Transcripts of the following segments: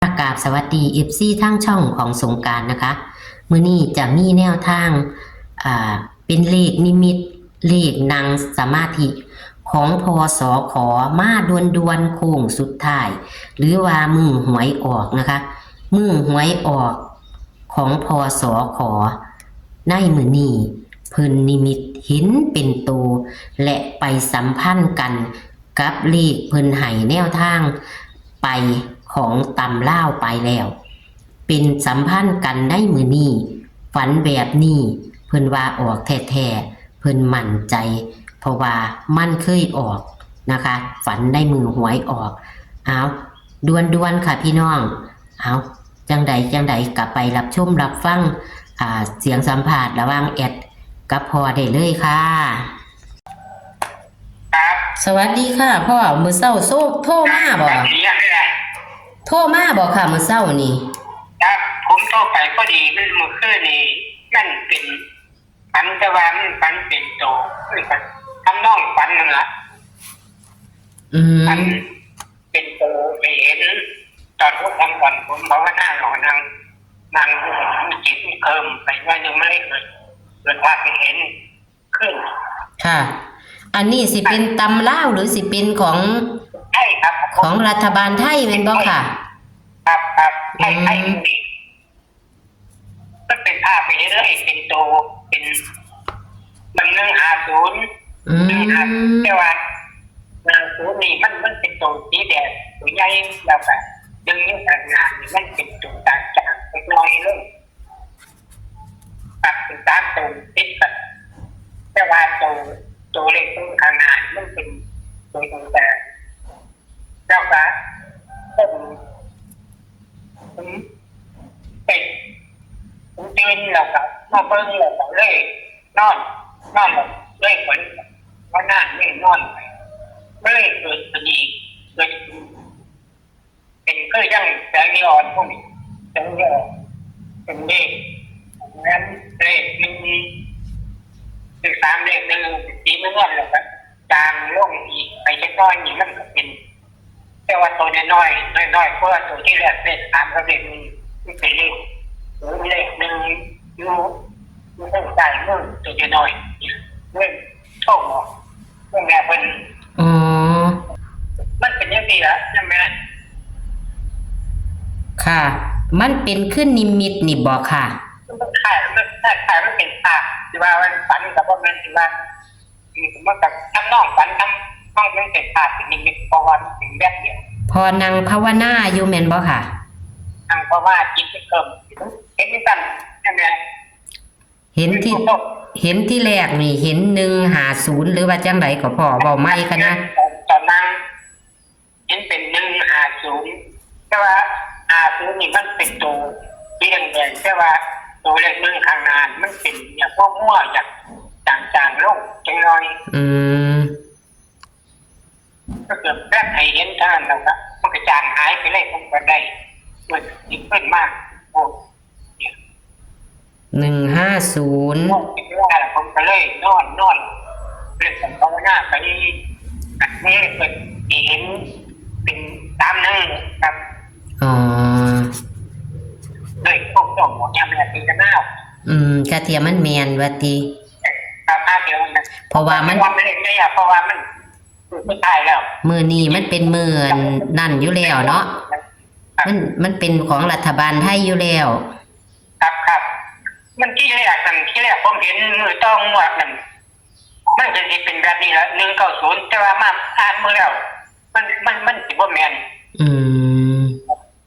กราบสวัสดีFCทั้งช่องของสงกรานต์นะคะมื้อนี้จะมีแนวทางเป็นเลขนิมิตเลขนั่งสมาธิของพสขมาด่วนๆโค้งสุดท้ายหรือว่ามือหวยออกนะคะมือหวยออกของพสขในมื้อนี้เพิ่นนิมิตเห็นเป็นโตและไปสัมพันธ์กันกับเลขเพิ่นให้แนวทางไปของตำล่าวไปแล้วเป็นสัมพันธ์กันในมื้อนี้ฝันแบบนี้เพิ่นว่าออกแท้ๆเพิ่นมั่นใจเพราะว่ามันเคยออกนะคะฝันได้มือหวยออกเอาด่วนๆค่ะพี่น้องเอาจังใดกลับไปรับชมรับฟังเสียงสัมภาษณ์ระหว่างแอดกับพ่อได้เลยค่ะครับสวัสดีค่ะพ่อมื้อเช้าโทรมาบ่โทรมาบ่ค่ะมื้อเช้านี่ครับผมโทรไปพอดีเมื่อคืนนี่นั่นเป็นฝันแต่ว่ามันฝันเป็นโตคือกันทำน้องฝันนั่นล่ะฝันเป็นโตไปเห็นตอนพวกทำก่อนผมบอกว่านั่งจิตเคิมไปว่ายังไม่ได้เกิดว่าไปเห็นขึ้นค่ะอันนี้สิเป็นตำลาวหรือสิเป็นของใช่ครับของรัฐบาลไทยแม่นบ่ค่ะครับใช่ก็เป็นภาพไปเรื่อยเป็นโตเป็นมัน150แต่ว่า150นี่มันเป็นโตสีแดงตัวใหญ่แล้วก็ดึงนิ้วกลางงานนี่มันเป็นโตต่างจากเล็กน้อยเลยตัดเป็นตามโตติดกันแต่ว่าโตเล็กตรงกลางงานมันเป็นโตตรงแต่แล้วก็เป็นตื่นแล้วก็มาเบิ่งแล้วก็เลยนอนแบบเลยเหมือนว่านั่นไม่นอนเลยเกิดพอดีเกิดเป็นก็ยังแสงนีออนพวกนี้แสงนีออนเป็นเลขนั้นเลขมัน3เลขสีเงินแล้วก็จางลงอีกไปแค่น้อยนี่มันก็เป็นแต่ว่าตัวน้อยเพราะว่าตัวที่แรกเลข3กับเลข1ที่เป็นเลขหนึ่งอยู่ต้องใจมือตัวน้อยเรื่องโชคเรื่องแม่เป็นมันเป็นยังไงล่ะใช่ไหมค่ะมันเป็นขึ้นนิมิตนี่บอกค่ะมันขายมันเป็นภาพที่ว่ามันฝันกับว่ามันที่ว่ามันกับทำน้องฝันทำน้องมันเป็นภาพเป็นนิมิตเพราะว่าเป็นแบบเดียวพอนั่งภาวนาอยู่แม่นบ่ค่ะนั่งเพราะว่าจิตจะเกิดเห็นกันใช่ไหมเห็นที่แรกนี่เห็น150หรือว่าจังไดก็พอเว้าใหม่ค่ะนะตอนนั้นเห็นเป็น150แต่ว่า50นี่มันเป็นตัวที่แดงๆแต่ว่าตัวเลข1ข้างหน้ามันเป็นอย่างมั่วๆจากจางๆลงจังน้อยก็เกิดแรกให้เห็นท่านแล้วก็มันก็จางหายไปเลยผมก็ได้มันยิ่งขึ้นมากโอ้150ผมก็เลยนอนเรื่องของภาวนาไปอันนี้เกิดเห็นเป็น31ครับเลยพวกส่งหมดยามแรกเป็นกันหน้ากระเทียมมันแมนว่าติเดียวนะเพราะว่ามันไม่ได้ไม่อยากเพราะว่ามันตายแล้วมือนี้มันเป็นมือนั่นอยู่แล้วเนาะมันเป็นของรัฐบาลไทยอยู่แล้วครับมันที่แรกผมเห็นมือต้องหมวดมันจะเป็นแบบนี้ละ190แต่ว่ามาอ่านมือแล้วมันสิบ่แม่น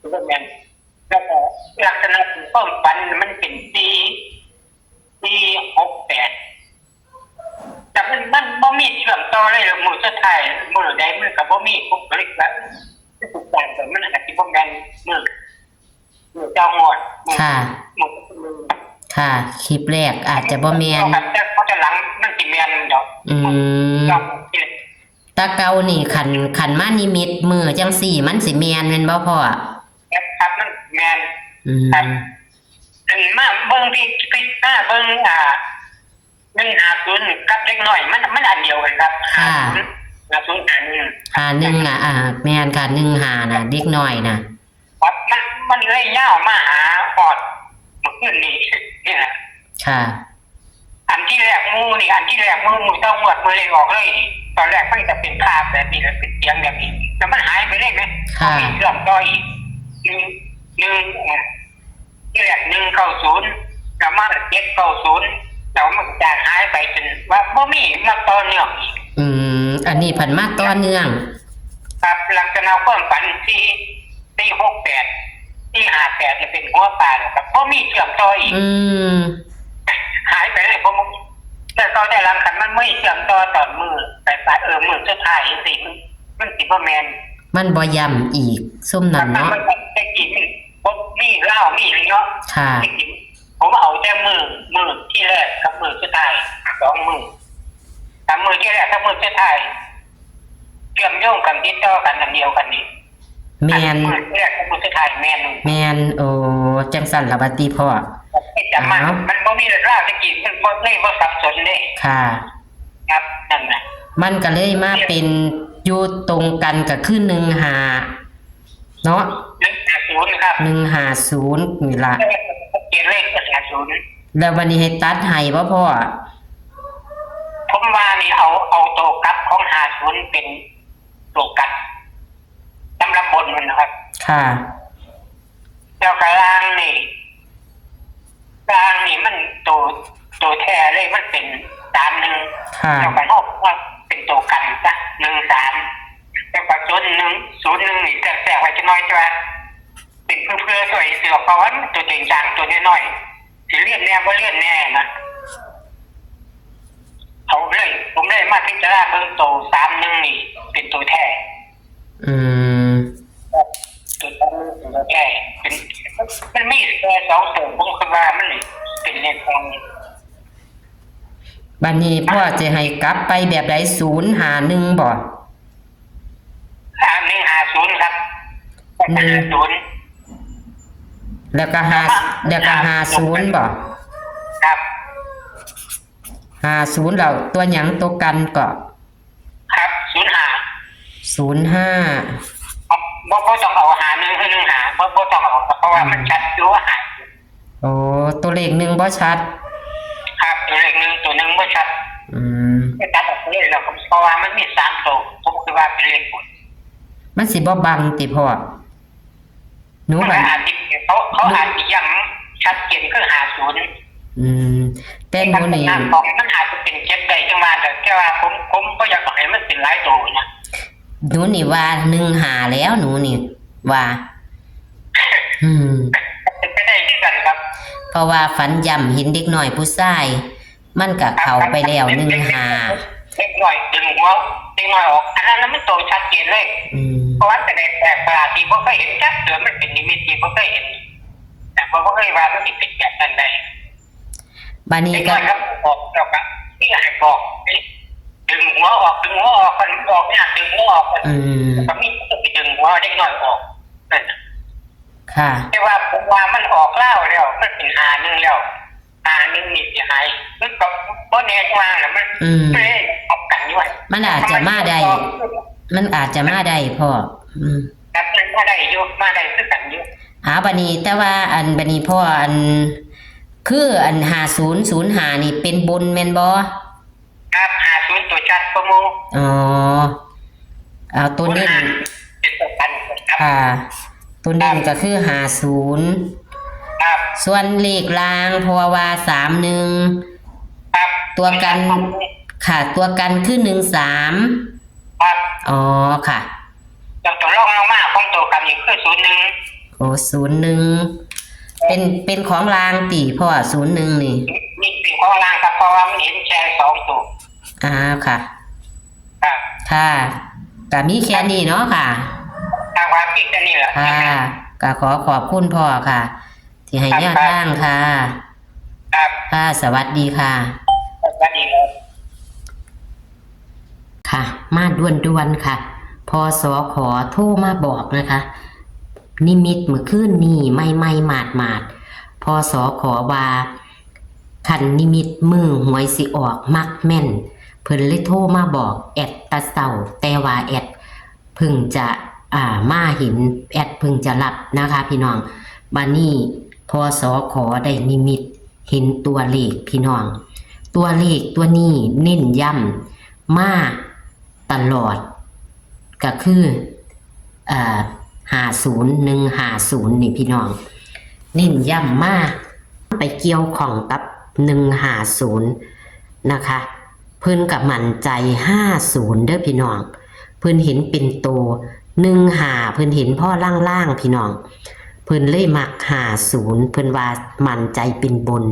สิบ่แม่นแล้วก็ลักษณะของความฝันมันเป็น468แต่มันบ่มีเชื่อมต่อเลยมือสุดท้ายมือใดมือก็บ่มีผมก็เลยว่าทุกอย่างแต่มันอาจสิบ่แม่นมือเจ้าหมดค่ะคลิปแรกอาจจะบ่แม่นเพราะจะหลังมันสิแม่นดอกตาเกานี่ขันมานิมิตมือจังสี่มันสิแม่นแม่นบ่พ่อครับมันแม่นครับอันมาเบิ่งที่เบิ่ง150กับเล็กน้อยมันอันเดียวกันครับ5051แม่นค่ะ15น่ะเด็กน้อยน่ะครับ มันเลยย่าวมาหาปอดเมื่อคืนนี้นี่แหละ ค่ะ อันที่แรกมูนี่อันที่แรกมูต้องหมดมือเลยออกเลยตอนแรกมันจะเป็นภาพแบบนี้แล้วเป็นเสียงแบบนี้แต่มันหายไปเลยไหม ค่ะ มีเครื่องต่ออีกหนึ่งที่แรก190กับมา790แล้วมันจะหายไปจนว่าบ่มีมาต่อเนื่องอีก อันนี้ผันมาต่อเนื่อง ครับหลังจากนั้นความฝันที่68ที่58จะเป็นหัวปลาแล้วครับบ่มีเชื่อมต่ออีก หายไปเลยผมแต่ตอนได้รับขันมันไม่เชื่อมต่อตอนมือแต่มือสุดท้ายสิมันสิบ่แมน มันบ่ย่ำอีกซุ่มนั่นเนาะ มันได้กินผมนี่เหล้ามีเนาะ ค่ะ ผมเอาแต่มือที่แรกกับมือสุดท้าย2 มือแต่มือที่แรกกับมือสุดท้ายเชื่อมโยงกันติดต่อกันอันเดียวกันนี่ แมน มือแรกกับมือสุดท้ายแมน แมนโอ้จังสั่นละบัดนี้พ่อ แต่มันบ่มีเหล้าตะกี้มันบ่เลยบ่สับสนเลย ค่ะ ครับนั่นน่ะ มันก็เลยมาเป็นอยู่ตรงกันกับคือ15เนาะ 150ครับ 150นี่ล่ะ เกณฑ์เลข150 แล้ววันนี้ให้ตัดให้บ่พ่อ ผมว่านี่เอาโตกลับของ50เป็นโตกัดสำหรับบนมันนะครับ ค่ะ แล้วกลางนี่มันโตแท้เลยมันเป็น31 ค่ะ แล้วก็ว่าเป็นโตกันซะ13แล้วก็01นี่แทรกไว้จักหน่อยจ้ะเป็นเพื่อสวยเสือเพราะว่าตัวจริงจังตัวน้อยๆสิเลียนแน่บ่เลียนแน่นะผมเลยมาพิจารณาเบิ่งโต31นี่เป็นตัวแท้ อืม ตัวแก่เป็นมันมีแค่2ตัวผมคิดว่ามันเป็นเลขของ บัดนี้พ่อจะให้กลับไปแบบใด051บ่ 150ครับ150 แล้วก็50บ่ ครับ 50แล้วตัวหยังตัวกันก็ ครับ05 05 บ่ต้องเอาหา1คือ1หาบ่ต้องเอาเพราะว่ามันชัดอยู่ว่าหา โอ้ตัวเลข1บ่ชัด ครับตัวเลข1ตัว1บ่ชัด อืม ไม่ตัดออกเลยแล้วเพราะว่ามันมี3ตัวผมคิดว่าเป็นเลขบน มันสิบ่บังติพ่อหนู มัน บัด อาจจะเขาอาจจะย้ำชัดเจนคือ50 อืมแต่หนูนี่ ของมันอาจจะเป็น7ได้จังว่าแต่ว่าผมก็อยากให้มันเป็นหลายตัวนะ หนูนี่ว่า15แล้วหนูนี่ว่า อืม เป็นไปได้ที่กันครับ เพราะว่าฝันย่ำเห็นเด็กน้อยผู้ชายมันก็เข้าไปแล้ว15 เล็กน้อยดึงหัวเล็กน้อยออกอันนั้นมันโตชัดเจนเลย อืม เพราะว่าแต่แปลกประหลาดที่ผมเคยเห็นชัดเจนมันเป็นนิมิตที่ผมเคยเห็นแต่ผมก็เคยว่ามันเป็นแบบนั้นได้ บัดนี้ เล็ก ก็ น้อยครับบอกแล้วก็ที่ให้บอกดึงหัวออกมันออกเนี่ยดึงหัวออก อืม ก็มีต้องไปดึงหัวเล็กน้อยออกนั่น ค่ะ แต่ว่าผมว่ามันออกเล่าแล้วมันเป็น1แล้ว1นี่จะหายมันก็บ่แน่ว่าแล้วมันไม่ออกกันด้วย มันอาจจะมาได้พ่ออืม ครับมันมาได้อยู่มาได้คือกันอยู่ บัดนี้แต่ว่าอันบัดนี้พ่ออันคืออัน5005นี่เป็นบนแม่นบ่ ครับ50ตัวชัดประมู อ๋อเอาตัวเน้น เป็นตัวกันครับ ค่ะ ตัวเน้นก็คือ50ครับ ส่วนเลขล่างเพราะว่า31 ครับ ตัวกันค่ะ ตัวกันคือ13ครับ อ๋อค่ะ ตัวรองลงมาของตัวกันอีกคือ01โอ้01เป็นของรางติพ่อ01นี่ นี่เป็นของล่างครับเพราะว่ามันเห็นแชร์2ตัว ค่ะ ครับ ค่ะก็มีแค่นี้เนาะค่ะ ทางว่าพี่จะนี่แหละ ค่ะก็ขอบคุณพ่อค่ะ ที่ให้แนวทางค่ะ ครับ ค่ะสวัสดีค่ะ ก็ดีเลย ค่ะ มาด่วนๆค่ะ พอสอขอโทรมาบอกนะคะ นิมิตเมื่อคืนนี่ไม่หมาดพอสอขอว่าขันนิมิตมือหวยสิออกมักแม่น เพิ่นเลยโทรมาบอกแอดตาเศร้าแต่ว่าแอดเพิ่งจะ มาเห็นแอดเพิ่งจะรับนะคะพี่น้องบัดนี้พศขอได้นิมิตเห็นตัวเลขพี่น้อง ตัวเลขตัวนี้เน้นย้ำมาตลอดก็คือ50 150นี่พี่น้องเน้นย้ำมาไปเกี่ยวของกับ150นะคะเพิ่นกับมั่นใจ50เด้อพี่น้องเพิ่นเห็นเป็นโต15เพิ่นเห็นพ่อล่างๆพี่น้องเพิ่นเลยมัก50เพิ่นว่ามั่นใจเป็นบน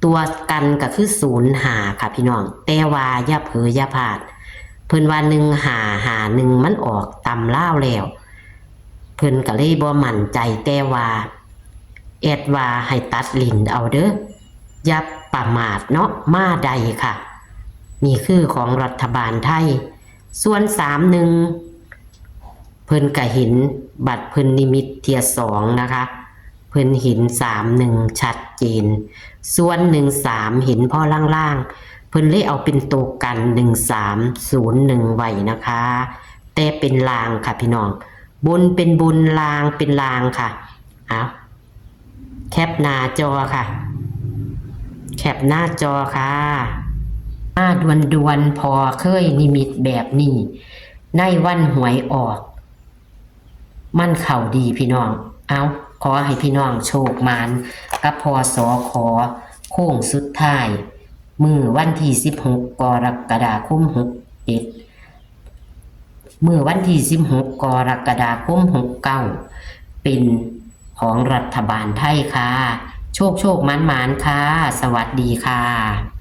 ตัวกันก็คือ05ค่ะพี่น้องแต่ว่าอย่าเผลออย่าพลาดเพิ่นว่า1551มันออกตำล่าวแล้วเพิ่นก็เลยบ่มั่นใจแต่ว่าแอดว่าให้ตัดลิ้นเอาเด้ออย่าประมาทเนาะมาใดค่ะนี่คือของรัฐบาลไทยส่วน31เพิ่นก็เห็นบัตรเพิ่นนิมิตเทีย2นะคะเพิ่นเห็น31ชัดเจนส่วน13เห็นพ่อล่างๆเพิ่นเลยเอาเป็นตัวกัน1301ไว้นะคะแต่เป็นลางค่ะพี่น้องบนเป็นบนลางเป็นลางค่ะเอาแคปหน้าจอค่ะแคปหน้าจอค่ะดวนพอเคยนิมิตแบบนี้ในวันหวยออกมันเข่าดีพี่น้องเอาขอให้พี่น้องโชคมานกับพศขอโค้งสุดท้ายมือวันที่16กรกฎาคม67มือวันที่16กรกฎาคม69เป็นของรัฐบาลไทยค่ะโชคมันค่ะสวัสดีค่ะ